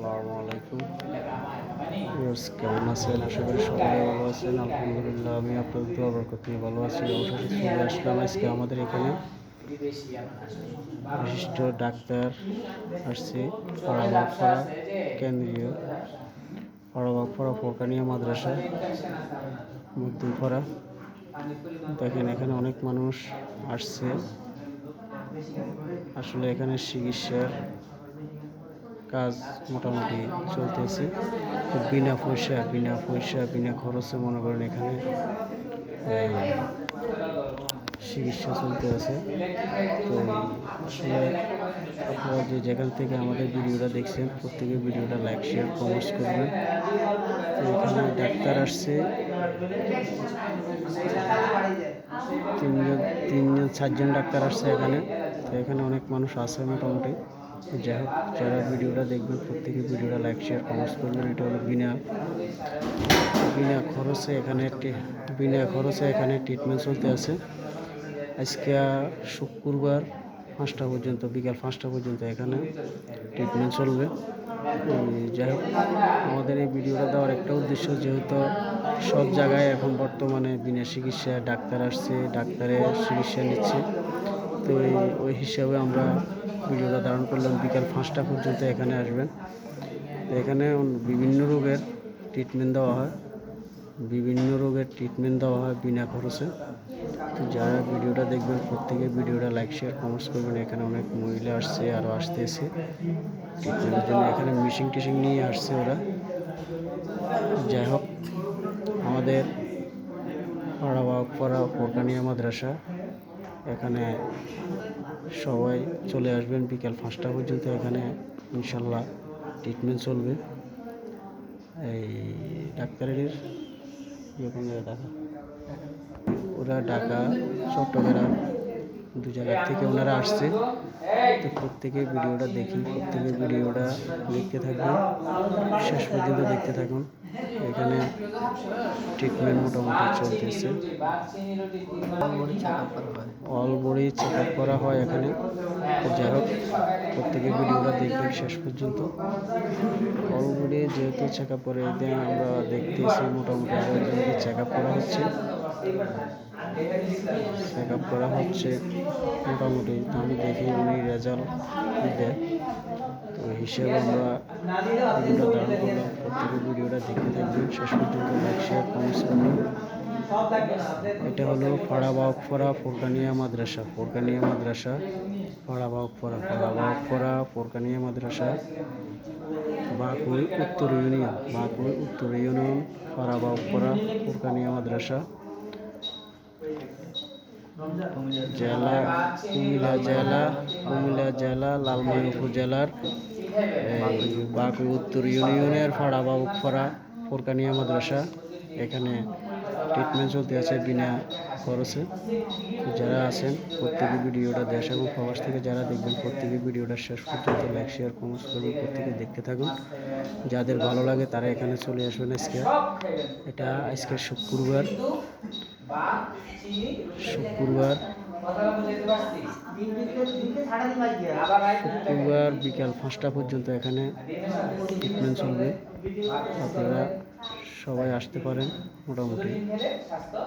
আসসালামু আলাইকুম। কেমন আছেন? আশা করি সবাই ভালো আছেন। আলহামদুলিল্লাহ, আমি আপনাদের দোয়া বরকত নিয়ে ভালো আছি। অবশেষে চলে আসলাম আজকে আমাদের এখানে বিশিষ্ট ডাক্তার আসছে পাড়া কেন্দ্রীয় পাড়া ফোরকানিয়া মাদ্রাসা মধ্যপাড়া। দেখেন এখানে অনেক মানুষ আসছে। আসলে এখানে চিকিৎসার কাজ মোটামুটি চলতেছে। বিনা পয়সা বিনা খরচে মনে করেন এখানে চিকিৎসা চলতে আছে। তো আসলে আপনারা যেখান থেকে আমাদের ভিডিওটা দেখছেন প্রত্যেকে ভিডিওটা লাইক শেয়ার কমেন্টস করবেন। তো এখানে ডাক্তার আসছে তিনজন 4জন ডাক্তার আসছে এখানে। তো এখানে অনেক মানুষ আছে মোটামুটি। যাই হোক, যারা ভিডিওটা দেখবেন প্রত্যেকে ভিডিওটা লাইক শেয়ার কমেন্টস করবেন। এটা হলো বিনা খরচে এখানে ট্রিটমেন্ট চলতে আছে। আজকে শুক্রবার 5টা পর্যন্ত, বিকাল 5টা পর্যন্ত এখানে ট্রিটমেন্ট চলবে। যাই হোক, আমাদের এই ভিডিওটা দেওয়ার একটা উদ্দেশ্য, যেহেতু সব জায়গায় এখন বর্তমানে বিনা চিকিৎসায় ডাক্তার আসছে, ডাক্তারের চিকিৎসা নিচ্ছে। তো ওই হিসাবে আমরা ভিডিওটা ধারণ করলাম। বিকাল 5টা পর্যন্ত এখানে আসবেন। তো এখানে বিভিন্ন রোগের ট্রিটমেন্ট দেওয়া হয় বিনা খরচে। তো যারা ভিডিওটা দেখবেন প্রত্যেকে ভিডিওটা লাইক শেয়ার কমেন্টস করবেন। এখানে অনেক মহিলা আসছে, আরও আসতেছে ট্রিটমেন্টের জন্য। এখানে মিশিং নিয়ে আসছে ওরা। যাই হোক, আমাদের পাড়া ফোরকানিয়া মাদ্রাসা, এখানে সবাই চলে আসবেন বিকাল 5টা পর্যন্ত। এখানে ইনশাল্লাহ ট্রিটমেন্ট চলবে। এই ডাক্তারের ওরা ঢাকা, চট্টগ্রাম 2 জায়গা থেকে ওনারা আসছে। তো প্রত্যেকে ভিডিওটা দেখতে থাকবেন, শেষ পর্যন্ত দেখতে থাকুন। এখানে ট্রিটমেন্ট মোটামুটি চলতেছে। অল বডি চেক আপ করা হয় এখানে। যাই হোক, প্রত্যেকে ভিডিওটা দেখবেন শেষ পর্যন্ত। অল বডি যেহেতু চেক আপ করে আমরা দেখতেছি, মোটামুটি আরও একজনকে চেক আপ করা হচ্ছে মোটামুটি। তো আমি দেখি উনি রেজাল্ট দেয়। তো এই হিসেবে আমরা ভিডিওটা ধারণ করলাম। প্রত্যেকে ভিডিওটা দেখতে থাকবেন, শেষ পর্যন্ত লাইক শেয়ার কমেন্টস করবেন। এটা হলো পাড়া ফোরকানিয়া মাদ্রাসা, বাকুই উত্তর ইউনিয়ন, পাড়া ফোরকানিয়া মাদ্রাসা, কুমিল্লা জেলা লালমোহন উপজেলার বাকুই উত্তর ইউনিয়নের পাড়া ফোরকানিয়া মাদ্রাসা। এখানে ট্রিটমেন্ট চলতে আছে বিনা খরচে। যারা আছেন প্রত্যেকে ভিডিওটা দেশ এবং প্রবাস থেকে যারা দেখবেন প্রত্যেকে ভিডিওটা শেষ পর্যন্ত লাইক শেয়ার কমেন্টস করবেন। প্রত্যেকে দেখতে থাকুন। যাদের ভালো লাগে তারা এখানে চলে আসবেন। আজকে শুক্রবার বিকাল 5টা পর্যন্ত এখানে ট্রিটমেন্ট চলবে। আপনারা সবাই আসতে পারেন মোটামুটি।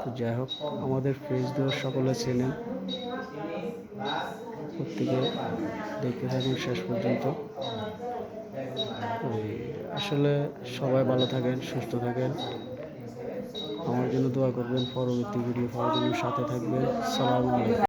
তো যাই হোক, আমাদের ফেসবুক সকলে চেনেন, প্রত্যেকে দেখতে থাকুন শেষ পর্যন্ত। আসলে সবাই ভালো থাকেন, সুস্থ থাকেন, আমার জন্য দোয়া করবেন। পরবর্তী ভিডিও পাওয়ার জন্য সাথে থাকবেন। সালামু আলাইকুম।